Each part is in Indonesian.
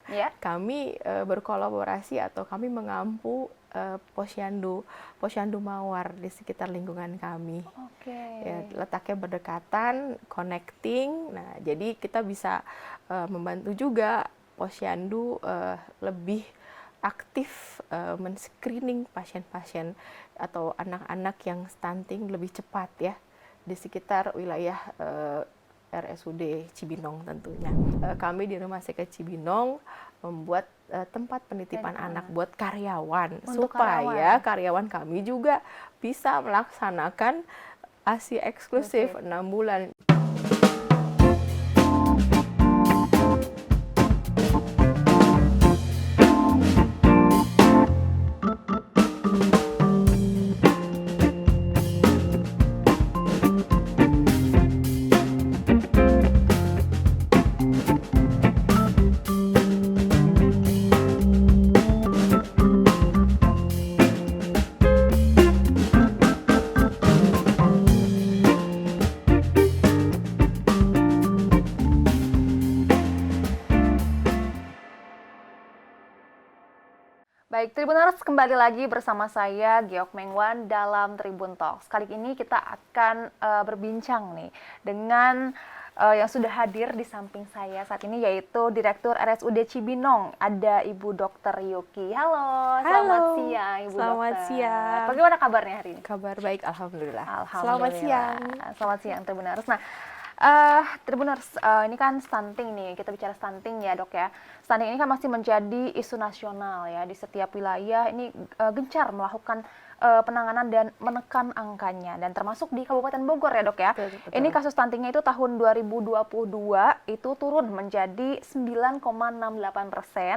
Ya. kami berkolaborasi atau kami mengampu posyandu mawar di sekitar lingkungan kami. Oke. Ya, letaknya berdekatan, connecting. Nah, jadi kita bisa membantu juga posyandu lebih aktif men-screening pasien-pasien atau anak-anak yang stunting lebih cepat ya di sekitar wilayah RSUD Cibinong tentunya. Kami di Rumah Sakit Cibinong membuat tempat penitipan anak buat karyawan Untuk supaya karyawan kami juga bisa melaksanakan ASI eksklusif 6 bulan. Baik, Tribuners, kembali lagi bersama saya Geok Mengwan dalam Tribun Talks. Kali ini kita akan berbincang nih dengan yang sudah hadir di samping saya saat ini, yaitu Direktur RSUD Cibinong, ada Ibu Dr. Yuki. Halo, selamat siang Ibu Selamat Dokter. siang. Bagaimana kabarnya hari ini? Kabar baik, alhamdulillah. Alhamdulillah. Selamat siang. Selamat siang, Tribuners. Nah, Tribuners, ini kan stunting nih, kita bicara stunting ya dok ya. Stunting ini kan masih menjadi isu nasional ya, di setiap wilayah ini gencar melakukan penanganan dan menekan angkanya, dan termasuk di Kabupaten Bogor ya dok ya. Betul. Ini kasus stuntingnya itu tahun 2022 itu turun menjadi 9,68%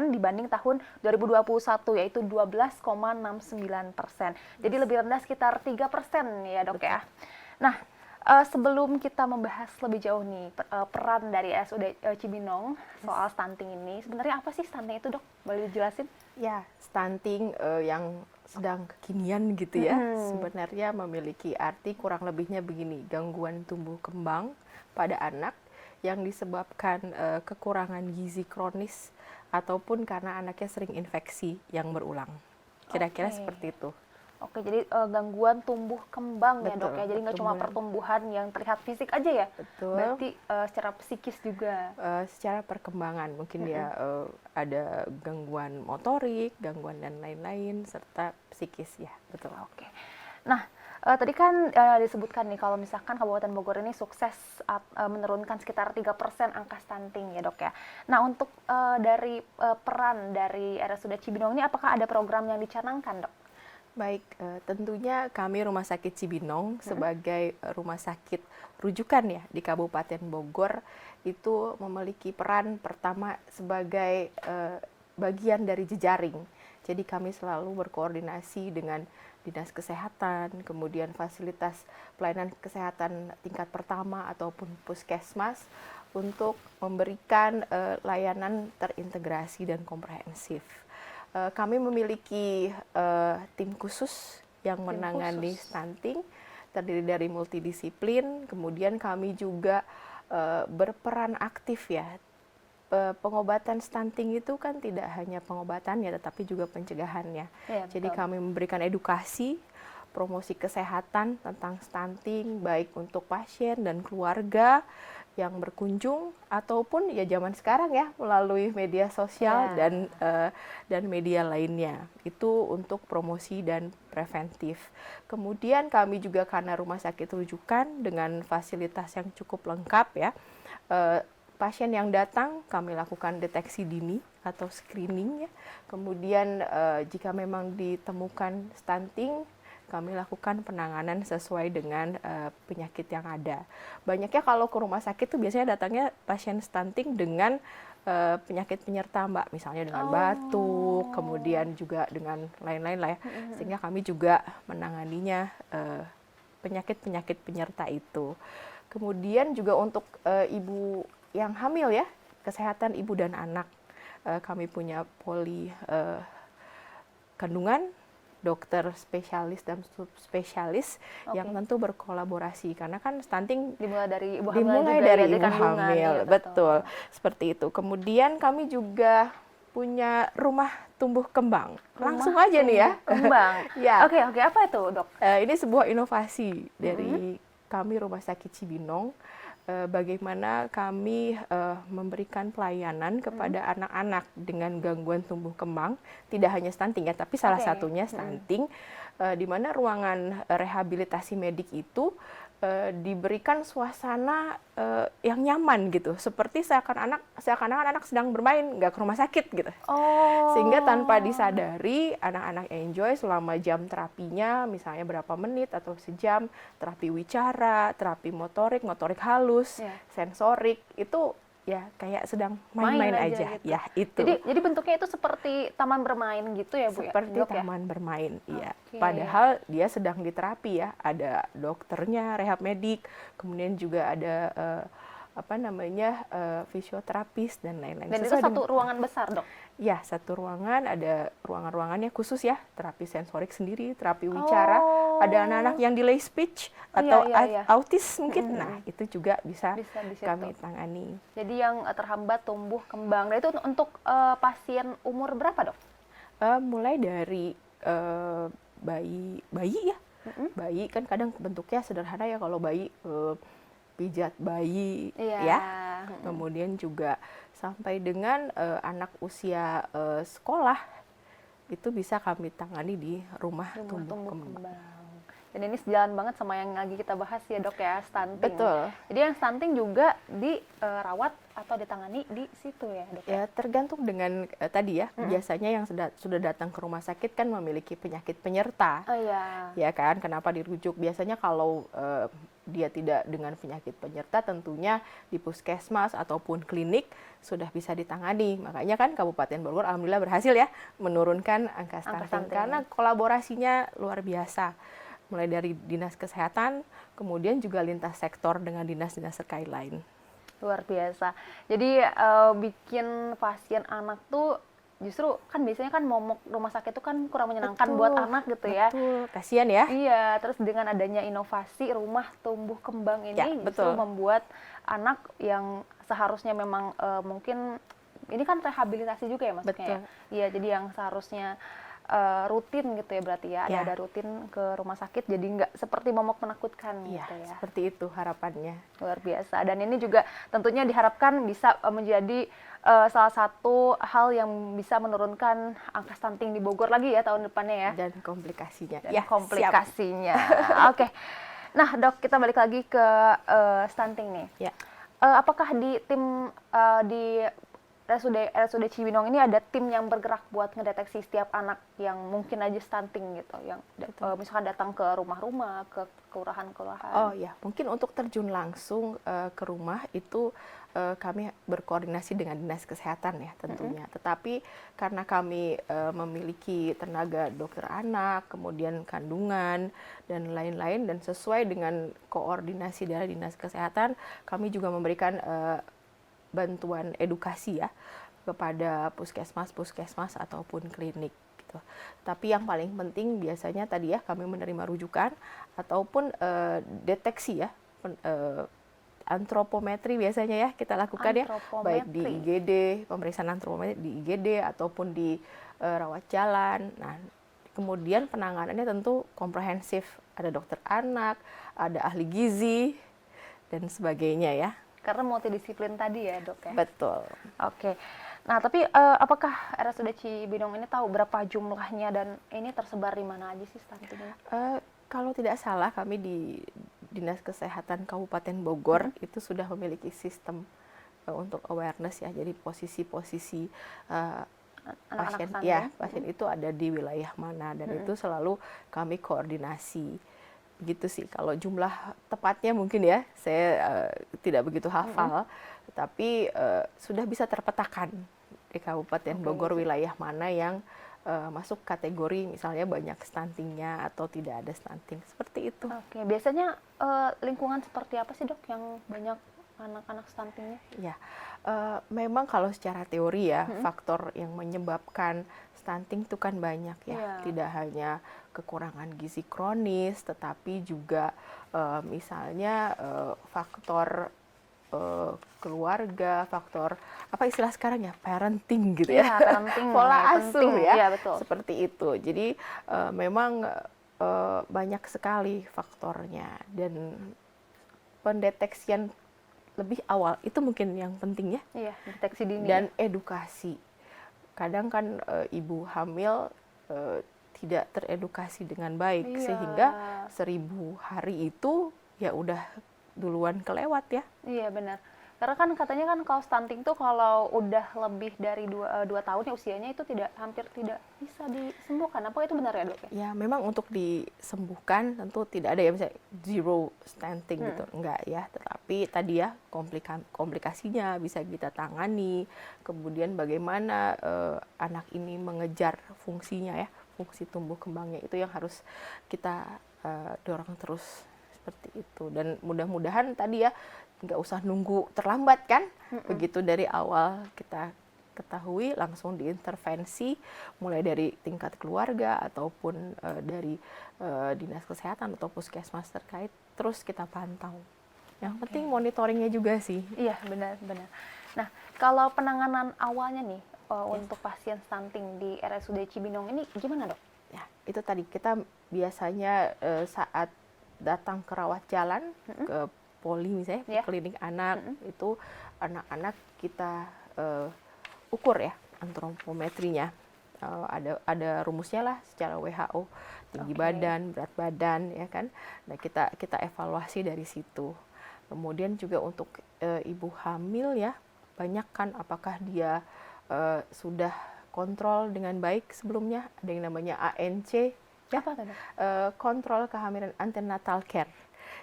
dibanding tahun 2021 yaitu 12,69%. Jadi lebih rendah sekitar 3% ya dok ya. Nah, sebelum kita membahas lebih jauh nih peran dari RSUD Cibinong soal stunting ini, sebenarnya apa sih stunting itu dok? Boleh dijelasin? Ya, stunting yang sedang kekinian gitu ya, sebenarnya memiliki arti kurang lebihnya begini, gangguan tumbuh kembang pada anak yang disebabkan kekurangan gizi kronis ataupun karena anaknya sering infeksi yang berulang. Kira-kira seperti itu. Oke, jadi gangguan tumbuh kembang ya dok ya, jadi nggak cuma pertumbuhan yang terlihat fisik aja ya, berarti secara psikis juga. Secara perkembangan mungkin dia ada gangguan motorik, gangguan dan lain-lain, serta psikis ya, betul. Oke, nah tadi kan disebutkan nih kalau misalkan Kabupaten Bogor ini sukses menurunkan sekitar 3% angka stunting ya dok ya. Nah untuk dari peran dari RSUD Cibinong ini, apakah ada program yang dicanangkan dok? Baik, tentunya kami Rumah Sakit Cibinong sebagai rumah sakit rujukan ya di Kabupaten Bogor itu memiliki peran pertama sebagai bagian dari jejaring. Jadi kami selalu berkoordinasi dengan Dinas Kesehatan, kemudian fasilitas pelayanan kesehatan tingkat pertama ataupun puskesmas untuk memberikan layanan terintegrasi dan komprehensif. Kami memiliki tim khusus yang menangani stunting, terdiri dari multidisiplin. Kemudian kami juga berperan aktif ya. Pengobatan stunting itu kan tidak hanya pengobatannya, tetapi juga pencegahannya. Ya, jadi kami memberikan edukasi, promosi kesehatan tentang stunting, baik untuk pasien dan keluarga yang berkunjung ataupun ya zaman sekarang ya melalui media sosial dan media lainnya, itu untuk promosi dan preventif. Kemudian kami juga karena rumah sakit rujukan dengan fasilitas yang cukup lengkap ya, pasien yang datang kami lakukan deteksi dini atau screening ya. Kemudian jika memang ditemukan stunting, kami lakukan penanganan sesuai dengan penyakit yang ada. Banyaknya kalau ke rumah sakit tuh biasanya datangnya pasien stunting dengan penyakit penyerta Mbak, misalnya dengan batuk, kemudian juga dengan lain-lain lah ya. Sehingga kami juga menanganinya penyakit-penyakit penyerta itu. Kemudian juga untuk ibu yang hamil ya, kesehatan ibu dan anak. Kami punya poli kandungan, dokter spesialis dan subspesialis yang tentu berkolaborasi, karena kan stunting dimulai dari ibu hamil, betul. Betul, seperti itu. Kemudian kami juga punya rumah tumbuh kembang. Langsung Rumah aja nih ya. tumbuh kembang. Ya. Oke, apa itu, Dok? Ini sebuah inovasi dari kami Rumah Sakit Cibinong. Bagaimana kami memberikan pelayanan kepada anak-anak dengan gangguan tumbuh kembang, tidak hanya stunting ya, tapi salah satunya stunting, di mana ruangan rehabilitasi medik itu diberikan suasana yang nyaman gitu, seperti seakan-akan anak sedang bermain, nggak ke rumah sakit gitu. Sehingga tanpa disadari anak-anak enjoy selama jam terapinya, misalnya berapa menit atau sejam, terapi wicara, terapi motorik halus, sensorik, itu ya kayak sedang main-main aja gitu. ya itu. Jadi bentuknya itu seperti taman bermain gitu ya, Bu? Seperti ya? taman bermain, iya. Padahal dia sedang diterapi ya, ada dokternya, rehab medik, kemudian juga ada fisioterapis dan lain-lain. Dan itu satu ruangan besar, Dok? Ya, satu ruangan, ada ruangan-ruangannya khusus ya, terapi sensorik sendiri, terapi wicara, ada anak-anak yang delay speech atau autis mungkin, nah itu juga bisa kami tangani. Jadi yang terhambat tumbuh kembang, dan itu untuk pasien umur berapa, Dok? Mulai dari bayi ya, bayi kan kadang bentuknya sederhana ya, kalau bayi pijat bayi ya, kemudian juga sampai dengan anak usia sekolah itu bisa kami tangani di rumah tumbuh kembang. Dan ini sejalan banget sama yang lagi kita bahas ya, Dok ya, stunting. Betul. Jadi yang stunting juga dirawat atau ditangani di situ ya, Dok? Ya tergantung dengan tadi ya, biasanya yang sudah datang ke rumah sakit kan memiliki penyakit penyerta. Ya kan, kenapa dirujuk? Biasanya kalau dia tidak dengan penyakit penyerta, tentunya di puskesmas ataupun klinik sudah bisa ditangani. Makanya kan Kabupaten Bogor alhamdulillah berhasil ya menurunkan angka stunting karena kolaborasinya luar biasa. Mulai dari dinas kesehatan, kemudian juga lintas sektor dengan dinas-dinas terkait lain. Luar biasa. Jadi bikin pasien anak tuh justru kan biasanya kan momok rumah sakit itu kan kurang menyenangkan buat anak gitu ya. Betul, kasihan ya. Iya, terus dengan adanya inovasi rumah tumbuh kembang ini justru membuat anak yang seharusnya memang mungkin ini kan rehabilitasi juga ya maksudnya. Iya, jadi yang seharusnya rutin gitu ya berarti ya, ada rutin ke rumah sakit, jadi nggak seperti momok menakutkan gitu ya. Seperti itu harapannya. Luar biasa. Dan ini juga tentunya diharapkan bisa menjadi salah satu hal yang bisa menurunkan angka stunting di Bogor lagi ya tahun depannya ya. Dan komplikasinya. Dan komplikasinya. Oke. Nah, Dok, kita balik lagi ke stunting nih. Apakah di tim di RSUD Cibinong ini ada tim yang bergerak buat ngedeteksi setiap anak yang mungkin aja stunting gitu, yang misalkan datang ke rumah-rumah, ke kelurahan-kelurahan? Oh ya, mungkin untuk terjun langsung ke rumah itu kami berkoordinasi dengan dinas kesehatan ya tentunya. Tetapi karena kami memiliki tenaga dokter anak, kemudian kandungan dan lain-lain, dan sesuai dengan koordinasi dari dinas kesehatan, kami juga memberikan bantuan edukasi ya kepada puskesmas ataupun klinik gitu. Tapi yang paling penting biasanya tadi ya kami menerima rujukan ataupun deteksi ya, antropometri biasanya ya kita lakukan ya, baik di IGD, pemeriksaan antropometri di IGD ataupun di rawat jalan. Nah, kemudian penanganannya tentu komprehensif, ada dokter anak, ada ahli gizi dan sebagainya ya. Karena multidisiplin tadi ya, Dok ya? Betul. Oke. Nah, tapi apakah RSUD Cibinong ini tahu berapa jumlahnya dan ini tersebar di mana aja sih stuntingnya? Kalau tidak salah kami di Dinas Kesehatan Kabupaten Bogor itu sudah memiliki sistem untuk awareness ya. Jadi posisi-posisi pasien itu ada di wilayah mana, dan itu selalu kami koordinasi. Gitu sih, kalau jumlah tepatnya mungkin ya saya tidak begitu hafal, tapi sudah bisa terpetakan di Kabupaten Bogor wilayah mana yang masuk kategori misalnya banyak stuntingnya atau tidak ada stunting, seperti itu. Oke, biasanya lingkungan seperti apa sih, Dok, yang banyak anak-anak stuntingnya? Ya, memang kalau secara teori ya faktor yang menyebabkan stunting itu kan banyak ya, tidak hanya kekurangan gizi kronis, tetapi juga misalnya faktor keluarga, faktor apa istilah sekarang ya, parenting gitu ya, Iya, parenting pola asuh penting. ya, Iya, betul. seperti itu. Jadi memang banyak sekali faktornya, dan pendeteksian lebih awal itu mungkin yang penting ya, Iya, deteksi dini. dan edukasi. Kadang kan ibu hamil tidak teredukasi dengan baik, Iya. sehingga 1000 hari itu ya udah duluan kelewat ya. Iya, benar. Karena kan katanya kan kalau stunting tuh kalau udah lebih dari 2 tahun ya usianya itu hampir tidak bisa disembuhkan. Apa itu benar ya, Dok ya? Ya memang untuk disembuhkan tentu tidak ada ya misalnya zero stunting gitu, enggak ya. Tetapi tadi ya komplikasinya bisa kita tangani. Kemudian bagaimana anak ini mengejar fungsinya ya, fungsi tumbuh kembangnya itu yang harus kita dorong terus seperti itu. Dan mudah-mudahan tadi ya nggak usah nunggu terlambat kan, begitu dari awal kita ketahui langsung diintervensi mulai dari tingkat keluarga ataupun dari dinas kesehatan atau puskesmas terkait, terus kita pantau. Yang penting monitoringnya juga sih. Iya, benar-benar. Nah, kalau penanganan awalnya nih untuk pasien stunting di RSUD Cibinong ini gimana, Dok? Ya, itu tadi kita biasanya saat datang ke rawat jalan, ke poli misalnya, klinik anak, itu anak-anak kita ukur ya antropometrinya. Ada rumusnya lah secara WHO, tinggi badan, berat badan ya kan. Nah, kita evaluasi dari situ. Kemudian juga untuk ibu hamil ya, banyak kan apakah dia sudah kontrol dengan baik sebelumnya, ada yang namanya ANC ya, kontrol kehamilan antenatal care.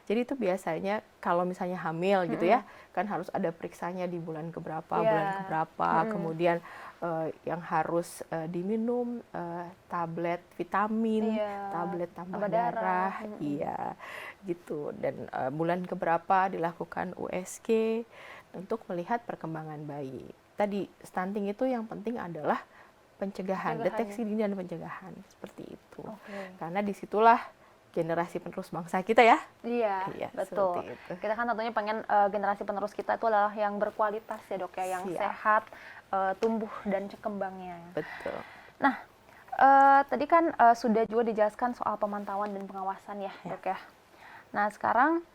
Jadi itu biasanya kalau misalnya hamil gitu ya, kan harus ada periksanya di bulan keberapa, kemudian yang harus diminum tablet vitamin, tablet tambah darah, iya gitu. Dan bulan keberapa dilakukan USG untuk melihat perkembangan bayi. Tadi stunting itu yang penting adalah pencegahan, deteksi dini dan pencegahan seperti itu. Karena disitulah generasi penerus bangsa kita ya. Iya, betul. Kita kan tentunya pengen generasi penerus kita itu adalah yang berkualitas ya, Dok ya, yang sehat, tumbuh dan kembangnya. Betul. Nah, tadi kan sudah juga dijelaskan soal pemantauan dan pengawasan ya, Dok ya. Nah, sekarang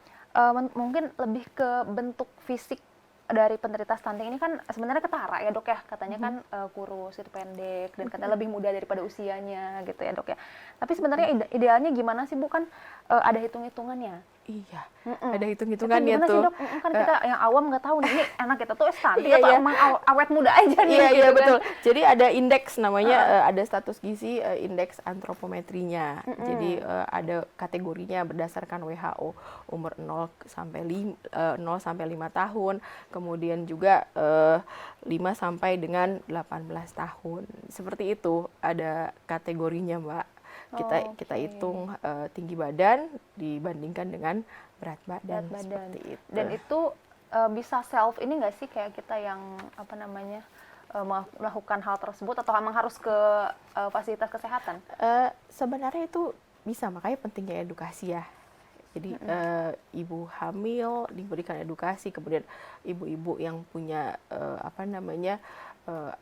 mungkin lebih ke bentuk fisik dari penderita stunting ini kan sebenarnya ketara ya, Dok ya, katanya kan kurus, itu pendek, dan katanya lebih muda daripada usianya gitu ya, Dok ya. Tapi sebenarnya idealnya gimana sih, Bu? Kan ada hitung-hitungannya. Iya, ada hitung-hitungannya tuh. Sih, Dok? Kan kita yang awam nggak tahu nih, ini anak kita tuh stunting atau emang awet muda aja nih. Iya, gitu betul. Jadi ada indeks namanya, ada status gizi, indeks antropometrinya. Jadi ada kategorinya berdasarkan WHO, umur 0 sampai 5 tahun, kemudian juga 5 sampai dengan 18 tahun. Seperti itu ada kategorinya, Mbak. Kita hitung tinggi badan dibandingkan dengan berat badan. Seperti itu. Dan itu bisa self ini nggak sih, kayak kita yang melakukan hal tersebut, atau emang harus ke fasilitas kesehatan? Sebenarnya itu bisa, makanya pentingnya edukasi ya. Jadi ibu hamil diberikan edukasi, kemudian ibu-ibu yang punya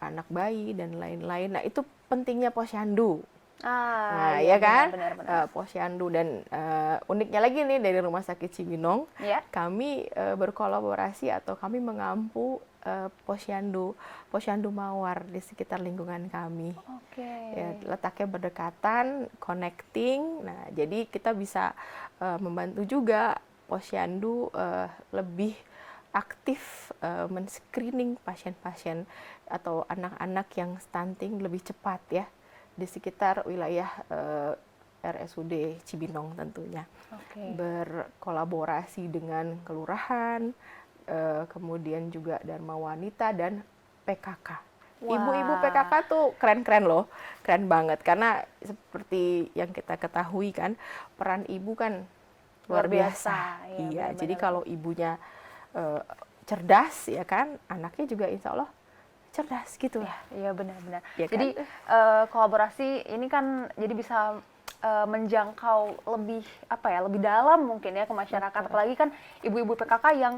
anak bayi dan lain-lain. Nah, itu pentingnya posyandu. Nah, ya kan, posyandu. Dan uniknya lagi nih, dari Rumah Sakit Cibinong, kami berkolaborasi atau kami mengampu posyandu mawar di sekitar lingkungan kami. Ya, letaknya berdekatan, connecting. Nah, jadi kita bisa membantu juga posyandu lebih aktif men-screening pasien-pasien atau anak-anak yang stunting lebih cepat ya, di sekitar wilayah RSUD Cibinong tentunya. Berkolaborasi dengan kelurahan, kemudian juga Dharma Wanita dan PKK. Ibu-ibu PKK tuh keren-keren loh, keren banget. Karena seperti yang kita ketahui kan, peran ibu kan luar biasa. Iya, jadi kalau ibunya cerdas ya kan, anaknya juga insya Allah cerdas gitu lah. Iya, benar-benar. Ya kan? Jadi kolaborasi ini kan jadi bisa menjangkau lebih lebih dalam mungkin ya ke masyarakat. Apalagi kan ibu-ibu PKK yang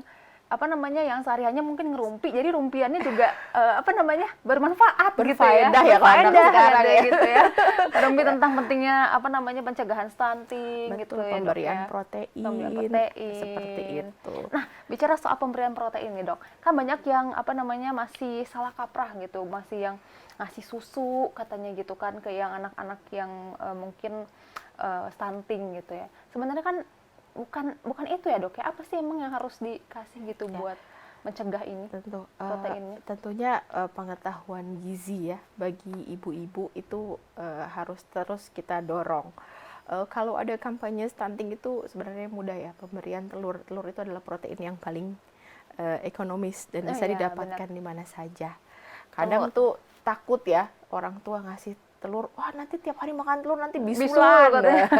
apa namanya yang sehari-harinya mungkin ngerumpi, jadi rumpiannya juga apa namanya bermanfaat gitu Berfaedah ya, ya kalau anak sekarang ya. gitu ya. Rumpi tentang pentingnya apa namanya pencegahan stunting gitu Betul, ya, Dok, pemberian ya. protein, Pemberian protein. seperti itu. Nah, bicara soal pemberian protein nih, Dok. Kan banyak yang apa namanya masih salah kaprah gitu, masih yang ngasih susu katanya gitu kan ke yang anak-anak yang mungkin stunting gitu ya. Sebenarnya kan bukan itu ya, Dok ya. Apa sih emang yang harus dikasih gitu Ya. buat mencegah ini proteinnya? Tentunya pengetahuan gizi ya bagi ibu-ibu itu harus terus kita dorong. Kalau ada kampanye stunting itu sebenarnya mudah ya, pemberian telur. Telur itu adalah protein yang paling ekonomis dan bisa Iya, didapatkan benar. di mana saja. Kadang tuh takut ya orang tua ngasih telur, wah nanti tiap hari makan telur nanti Bisul bisulan. katanya.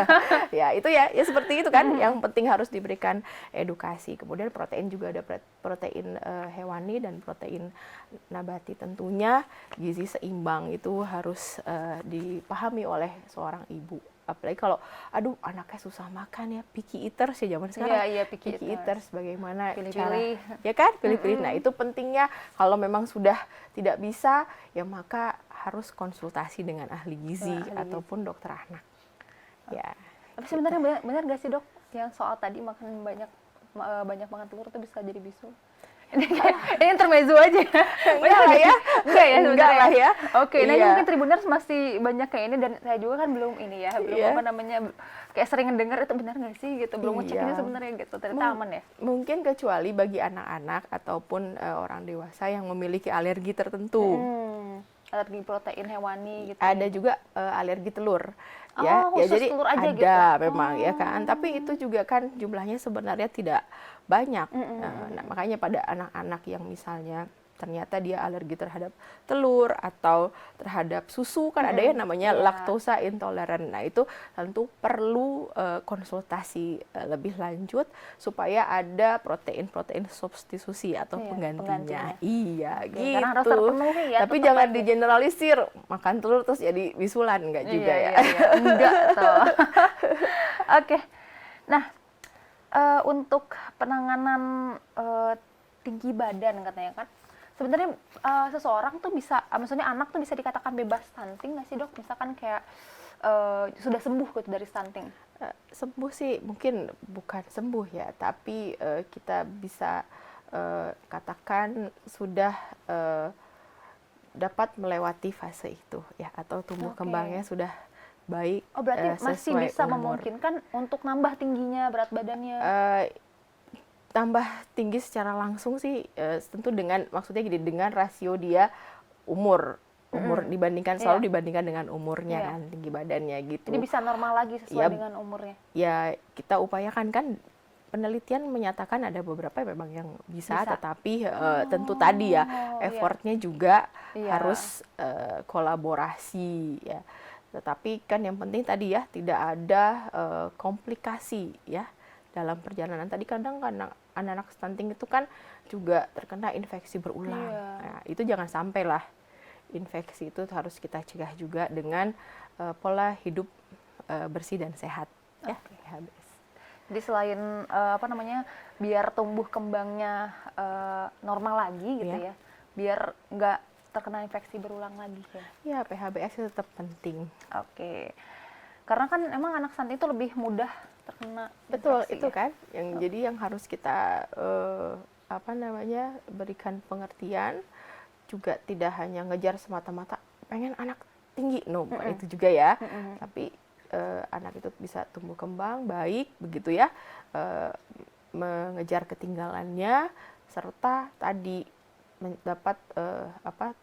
Ya itu ya seperti itu kan. Yang penting harus diberikan edukasi. Kemudian protein juga ada protein hewani dan protein nabati. Tentunya gizi seimbang itu harus dipahami oleh seorang ibu. Apalagi kalau aduh anaknya susah makan ya, picky eaters ya zaman sekarang. Iya, picky eaters bagaimana Pilih-pilih. cara ya kan pilih-pilih. Nah itu pentingnya kalau memang sudah tidak bisa ya maka harus konsultasi dengan ahli gizi ataupun dokter anak ya. Tapi sebenarnya benar gak sih, Dok, yang soal tadi makan banyak makan telur itu bisa jadi bisul? Ini intermezzo aja. Enggak lah ya. Enggak ya Enggak lah ya. Oke, nah ini Iya. mungkin Tribuners masih banyak kayak ini dan saya juga kan belum ini ya, belum Iya. apa namanya kayak sering ngedengar itu benar nggak sih gitu, belum ngecek Iya. ini sebenarnya gitu, ternyata aman ya. Mungkin kecuali bagi anak-anak ataupun orang dewasa yang memiliki alergi tertentu. Alergi protein hewani gitu. Ada juga alergi telur ya. Oh, Ya khusus jadi telur aja ada gitu? memang ya kan. Tapi itu juga kan jumlahnya sebenarnya tidak banyak. Nah, makanya pada anak-anak yang misalnya ternyata dia alergi terhadap telur atau terhadap susu kan ada yang namanya Iya. laktosa intoleran. Nah itu tentu perlu konsultasi lebih lanjut supaya ada protein-protein substitusi atau Iya, penggantinya. penggantinya. Iya Oke, gitu. karena harus terpenuhi ya, Tapi tetap jangan aja. digeneralisir makan telur terus jadi bisulan enggak juga ya. Iya. Enggak tuh. Oke. Nah, untuk penanganan tinggi badan katanya kan, sebenarnya seseorang tuh bisa, maksudnya anak tuh bisa dikatakan bebas stunting nggak sih, Dok? Misalkan kayak sudah sembuh gitu dari stunting. Sembuh sih mungkin bukan sembuh ya, tapi kita bisa katakan sudah dapat melewati fase itu ya, atau tumbuh Oke. kembangnya sudah baik. Oh, berarti masih sesuai bisa umur. memungkinkan untuk nambah tingginya, berat badannya. Tambah tinggi secara langsung sih tentu dengan maksudnya gini, dengan rasio dia umur dibandingkan selalu dibandingkan dengan umurnya Iya. kan tinggi badannya gitu. Jadi bisa normal lagi sesuai Ya, dengan umurnya. Ya kita upayakan kan, penelitian menyatakan ada beberapa memang yang bisa. Tetapi tentu tadi ya effortnya juga harus kolaborasi ya. Tetapi kan yang penting tadi ya tidak ada komplikasi ya dalam perjalanan. Tadi kadang anak-anak stunting itu kan juga terkena infeksi berulang. Nah, itu jangan sampai lah. Infeksi itu harus kita cegah juga dengan pola hidup bersih dan sehat ya. PHBS. Jadi selain apa namanya, biar tumbuh kembangnya normal lagi gitu ya, biar nggak terkena infeksi berulang lagi ya. Ya, PHBS itu tetap penting. Oke. Karena kan emang anak stunting itu lebih mudah terkena Betul, infeksi itu ya. kan yang jadi yang harus kita apa namanya, berikan pengertian, juga tidak hanya ngejar semata-mata pengen anak tinggi, no, bukan itu juga ya. Tapi anak itu bisa tumbuh kembang baik begitu ya, mengejar ketinggalannya, serta tadi mendapat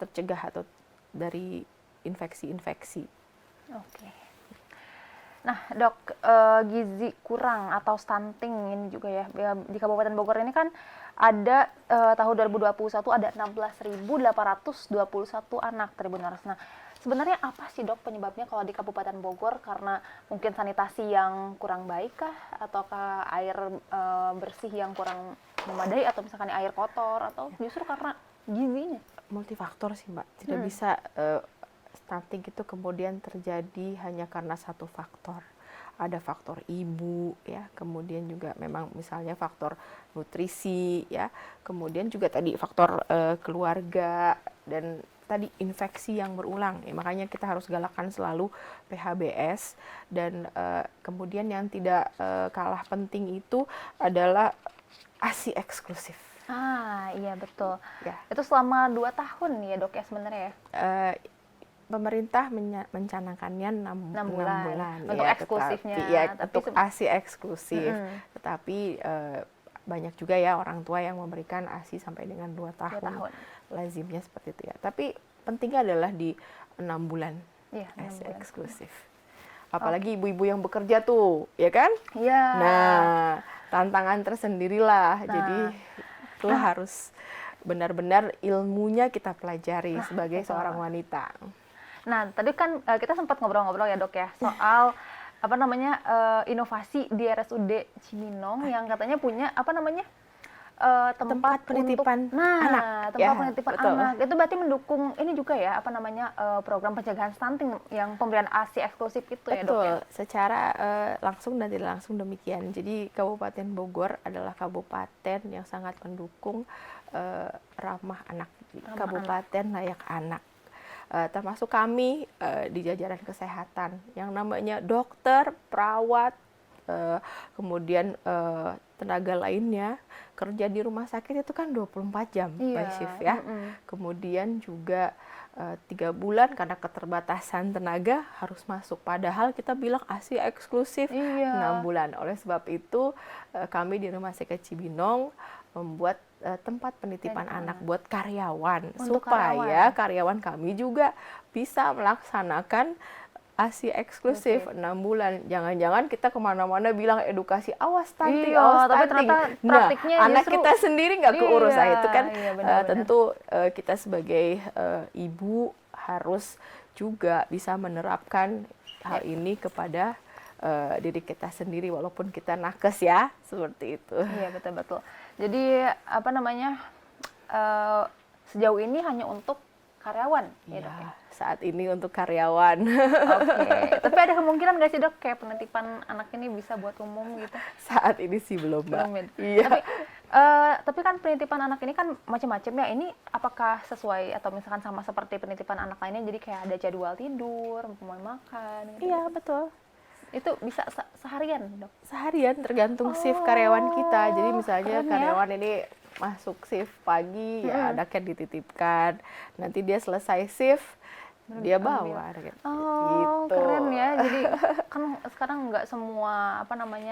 tercegah atau dari infeksi-infeksi. Oke. Nah, Dok, gizi kurang atau stunting ini juga ya, di Kabupaten Bogor ini kan ada tahun 2021 ada 16.821 anak Tribuners. Nah, sebenarnya apa sih, Dok, penyebabnya kalau di Kabupaten Bogor? Karena mungkin sanitasi yang kurang baik kah, ataukah air bersih yang kurang memadai, atau misalkan air kotor, atau justru karena gizinya? Multifaktor sih, Mbak. Tidak bisa stunting itu kemudian terjadi hanya karena satu faktor. ada faktor ibu ya, kemudian juga memang misalnya faktor nutrisi ya, kemudian juga tadi faktor keluarga dan tadi infeksi yang berulang ya, makanya kita harus galakkan selalu PHBS. Dan kemudian yang tidak kalah penting itu adalah ASI eksklusif. Iya betul. Ya. Itu selama 2 tahun ya dok ya sebenarnya ya? Pemerintah mencanangkannya 6 bulan untuk ya, eksklusifnya. Untuk ASI eksklusif. Tetapi banyak juga ya orang tua yang memberikan ASI sampai dengan 2 tahun. Lazimnya seperti itu ya. Tapi pentingnya adalah di 6 bulan ASI eksklusif. Apalagi ibu-ibu yang bekerja tuh, ya kan? Iya. Nah, tantangan tersendirilah. Jadi itu harus benar-benar ilmunya kita pelajari sebagai seorang wanita. Nah, tadi kan kita sempat ngobrol-ngobrol ya dok ya soal inovasi di RSUD Cibinong yang katanya punya tempat penitipan anak. Tempat penitipan betul. anak. Itu berarti mendukung ini juga ya program pencegahan stunting yang pemberian ASI eksklusif itu ya dok ya. Secara langsung dan tidak langsung demikian. Jadi Kabupaten Bogor adalah kabupaten yang sangat mendukung ramah anak, kabupaten layak anak. Termasuk kami di jajaran kesehatan yang namanya dokter, perawat, kemudian tenaga lainnya kerja di rumah sakit itu kan 24 jam by shift ya. Kemudian juga 3 bulan karena keterbatasan tenaga harus masuk. Padahal kita bilang ASI eksklusif 6 bulan. Oleh sebab itu kami di Rumah Sakit Cibinong membuat tempat penitipan anak buat karyawan. Supaya karyawan kami juga bisa melaksanakan ASI eksklusif 6 bulan. Jangan-jangan kita kemana-mana bilang edukasi awas stunting, awas stunting. Nah, anak kita sendiri nggak keurus. Itu kan tentu kita sebagai ibu harus juga bisa menerapkan hal ini kepada diri kita sendiri walaupun kita nakes ya, seperti itu. Iya, betul-betul. Jadi sejauh ini hanya untuk karyawan ya dok ya? Saat ini untuk karyawan. Tapi ada kemungkinan nggak sih dok kayak penitipan anak ini bisa buat umum gitu? Saat ini sih belum, Mbak. Iya. Tapi kan penitipan anak ini kan macam-macam ya. Ini apakah sesuai atau misalkan sama seperti penitipan anak lainnya? Jadi kayak ada jadwal tidur, mau makan. Gitu. Iya betul. Itu bisa seharian dok? Seharian tergantung shift karyawan kita. Jadi misalnya karyawan ini masuk shift pagi, ya anaknya dititipkan. Nanti dia selesai shift, dia bawa gitu. Keren ya. Jadi kan sekarang nggak semua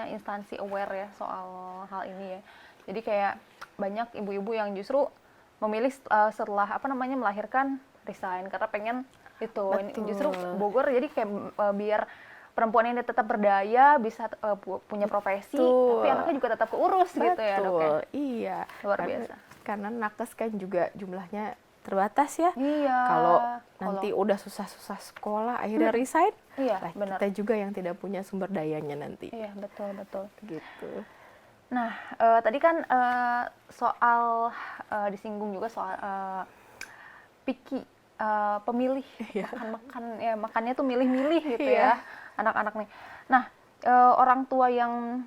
instansi aware ya soal hal ini ya. Jadi kayak banyak ibu-ibu yang justru memilih setelah melahirkan resign karena pengen itu. Justru Bogor jadi kayak biar perempuan ini tetap berdaya, bisa punya profesi, tapi anaknya juga tetap keurus gitu ya dok ya? Iya. Luar biasa. Karena nakes kan juga jumlahnya terbatas ya. Iya. Kalau nanti udah susah-susah sekolah, akhirnya resign, benar. kita juga yang tidak punya sumber dayanya nanti. Iya, betul. Gitu. Nah, tadi kan soal disinggung juga soal picky pemilih makannya tuh milih-milih gitu ya anak-anak nih. Nah, orang tua yang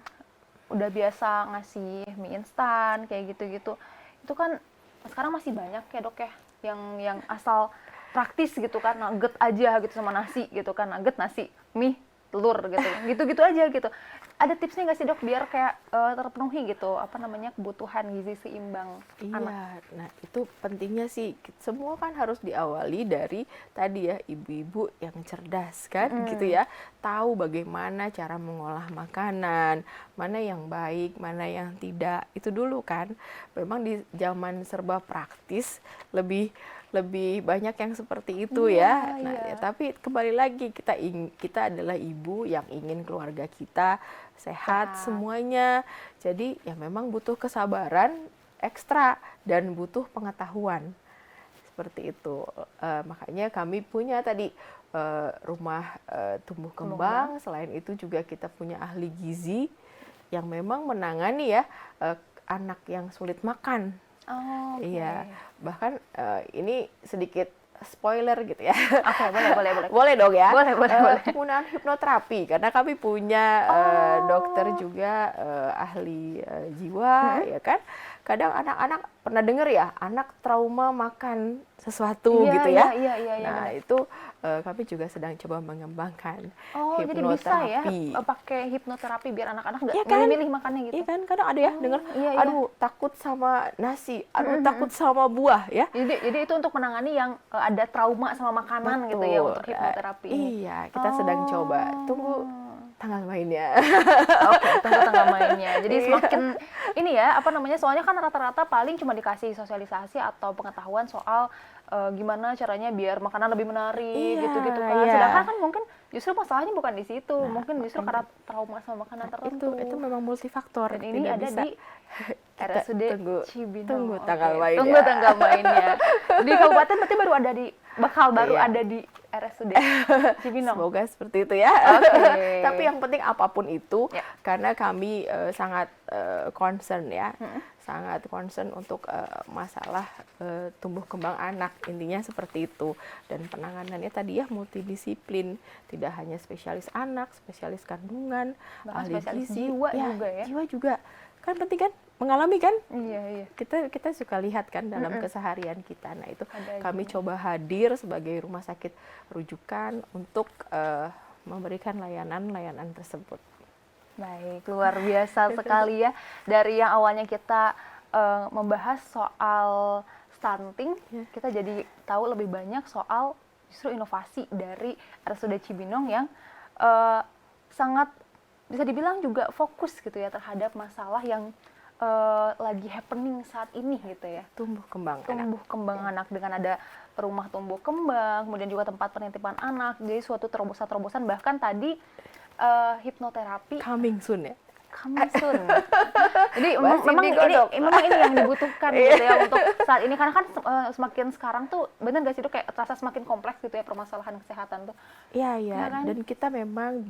udah biasa ngasih mie instan kayak gitu-gitu, itu kan sekarang masih banyak ya dok ya yang asal praktis gitu kan, nugget aja gitu sama nasi gitu kan, nugget nasi mie telur gitu aja gitu. Ada tipsnya nggak sih dok biar kayak terpenuhi gitu kebutuhan gizi seimbang anak? Nah itu pentingnya sih, semua kan harus diawali dari tadi ya, ibu-ibu yang cerdas kan gitu ya, tahu bagaimana cara mengolah makanan, mana yang baik, mana yang tidak, itu dulu kan. Memang di zaman serba praktis lebih banyak yang seperti itu ya. Nah, tapi kembali lagi kita adalah ibu yang ingin keluarga kita sehat semuanya. Jadi ya memang butuh kesabaran ekstra dan butuh pengetahuan. Seperti itu. Makanya kami punya tadi rumah tumbuh kembang. Selain itu juga kita punya ahli gizi yang memang menangani ya anak yang sulit makan. Iya, bahkan ini sedikit spoiler gitu ya. Oke, boleh. Boleh dong ya? Boleh. Penggunaan hipnoterapi, karena kami punya dokter juga ahli jiwa, ya kan? Kadang anak-anak, pernah dengar ya, anak trauma makan sesuatu gitu ya? Iya, Nah, benar. itu kami juga sedang coba mengembangkan Oh, jadi bisa ya hipnoterapi. pakai hipnoterapi biar anak-anak nggak Iya kan? milih-milih makannya gitu. Iya kan, kadang ada ya dengar, Iya. aduh takut sama nasi, aduh takut sama buah ya. Jadi itu untuk menangani yang ada trauma sama makanan gitu ya, Betul. untuk hipnoterapi ini. Iya, kita sedang coba. Tunggu tanggal mainnya. Oke, tunggu tanggal mainnya. Jadi Iya. semakin ini ya, apa namanya? Soalnya kan rata-rata paling cuma dikasih sosialisasi atau pengetahuan soal gimana caranya biar makanan lebih menarik Iya, gitu-gitu kan. iya. Sedangkan kan mungkin justru masalahnya bukan di situ, Nah, mungkin justru makanya. karena trauma sama makanan tertentu. Itu memang multifaktor. Dan ini tidak ada bisa. di Kita RSUD tunggu Cibinong. tanggal Oke, mainnya. Tunggu tanggal mainnya. Di kabupaten berarti baru ada baru Iya. ada di RSUD Cibinong. Semoga seperti itu ya. Oke. Tapi yang penting apapun itu, Ya. karena kami sangat concern ya, sangat concern untuk masalah tumbuh kembang anak, intinya seperti itu. Dan penanganannya tadi ya multidisiplin, tidak hanya spesialis anak, spesialis kandungan, Bahkan ahli spesialis gizi, jiwa juga ya. Jiwa juga, kan penting kan, mengalami kan? Iya. Kita suka lihat kan dalam keseharian kita. Nah, itu Ada kami coba hadir sebagai rumah sakit rujukan untuk memberikan layanan tersebut. Baik, luar biasa sekali ya. Dari yang awalnya kita membahas soal stunting, kita jadi tahu lebih banyak soal justru inovasi dari RSUD Cibinong yang sangat bisa dibilang juga fokus gitu ya terhadap masalah yang lagi happening saat ini gitu ya. Tumbuh kembang Anak dengan ada rumah tumbuh kembang, kemudian juga tempat penitipan anak, jadi suatu terobosan-terobosan, bahkan tadi hipnoterapi coming soon ya. coming soon. Jadi Masih memang digodok. ini yang dibutuhkan gitu ya untuk saat ini, karena kan semakin sekarang tuh bener gak sih Dok, kayak terasa semakin kompleks gitu ya permasalahan kesehatan tuh. Iya, Ya kan? dan kita memang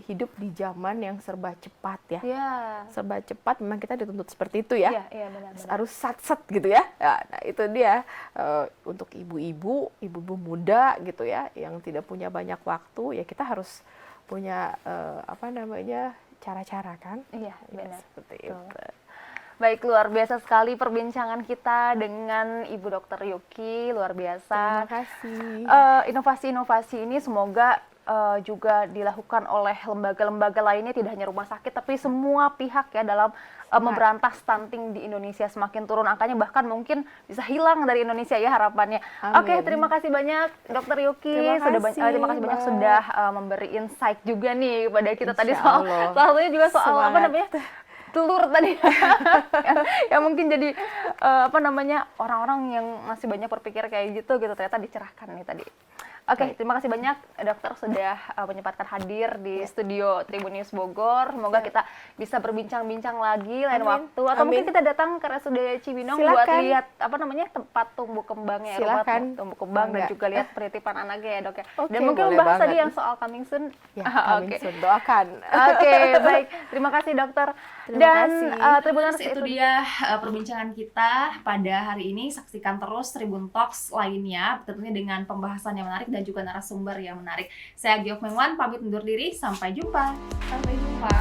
hidup di zaman yang serba cepat ya. Iya. Serba cepat, memang kita dituntut seperti itu ya. Iya benar. Harus sat-sat gitu ya. Nah, itu dia untuk ibu-ibu muda gitu ya, yang tidak punya banyak waktu, ya kita harus punya cara-cara kan. Iya, Ya, benar. seperti Betul. itu. Baik, luar biasa sekali perbincangan kita dengan Ibu Dr. Yuki, luar biasa. Terima kasih. Inovasi-inovasi ini semoga juga dilakukan oleh lembaga-lembaga lainnya, tidak hanya rumah sakit, tapi semua pihak ya dalam memberantas stunting di Indonesia, semakin turun angkanya, bahkan mungkin bisa hilang dari Indonesia ya harapannya. Amin. Oke, terima kasih banyak Dr. Yuki, Terima kasih, terima kasih banyak Mbak. sudah memberi insight juga nih kepada kita tadi Insya soal Allah. salah satunya juga soal apa Semangat. namanya telur tadi yang mungkin jadi orang-orang yang masih banyak berpikir kayak gitu ternyata dicerahkan nih tadi. Oke, terima kasih banyak dokter sudah menyempatkan hadir di studio Tribun News Bogor. Semoga kita bisa berbincang-bincang lagi lain Amin. waktu, atau Amin. mungkin kita datang ke RSUD Cibinong Silakan. buat lihat tempat tumbuh kembangnya, rumah Silakan. tumbuh kembang, dan Bangga. juga lihat penitipan anaknya ya Dok ya. Oke, Dan mungkin boleh membahas tadi banget. yang soal coming soon. Ya, Oke. amin, doakan. Oke, baik. Terima kasih dokter. Terima Dan kasih. Tribuners, Itu dia perbincangan kita pada hari ini. Saksikan terus Tribun Talks lainnya, tentunya dengan pembahasan yang menarik dan juga narasumber yang menarik. Saya Giok Mengwan, pamit undur diri. Sampai jumpa. Sampai jumpa.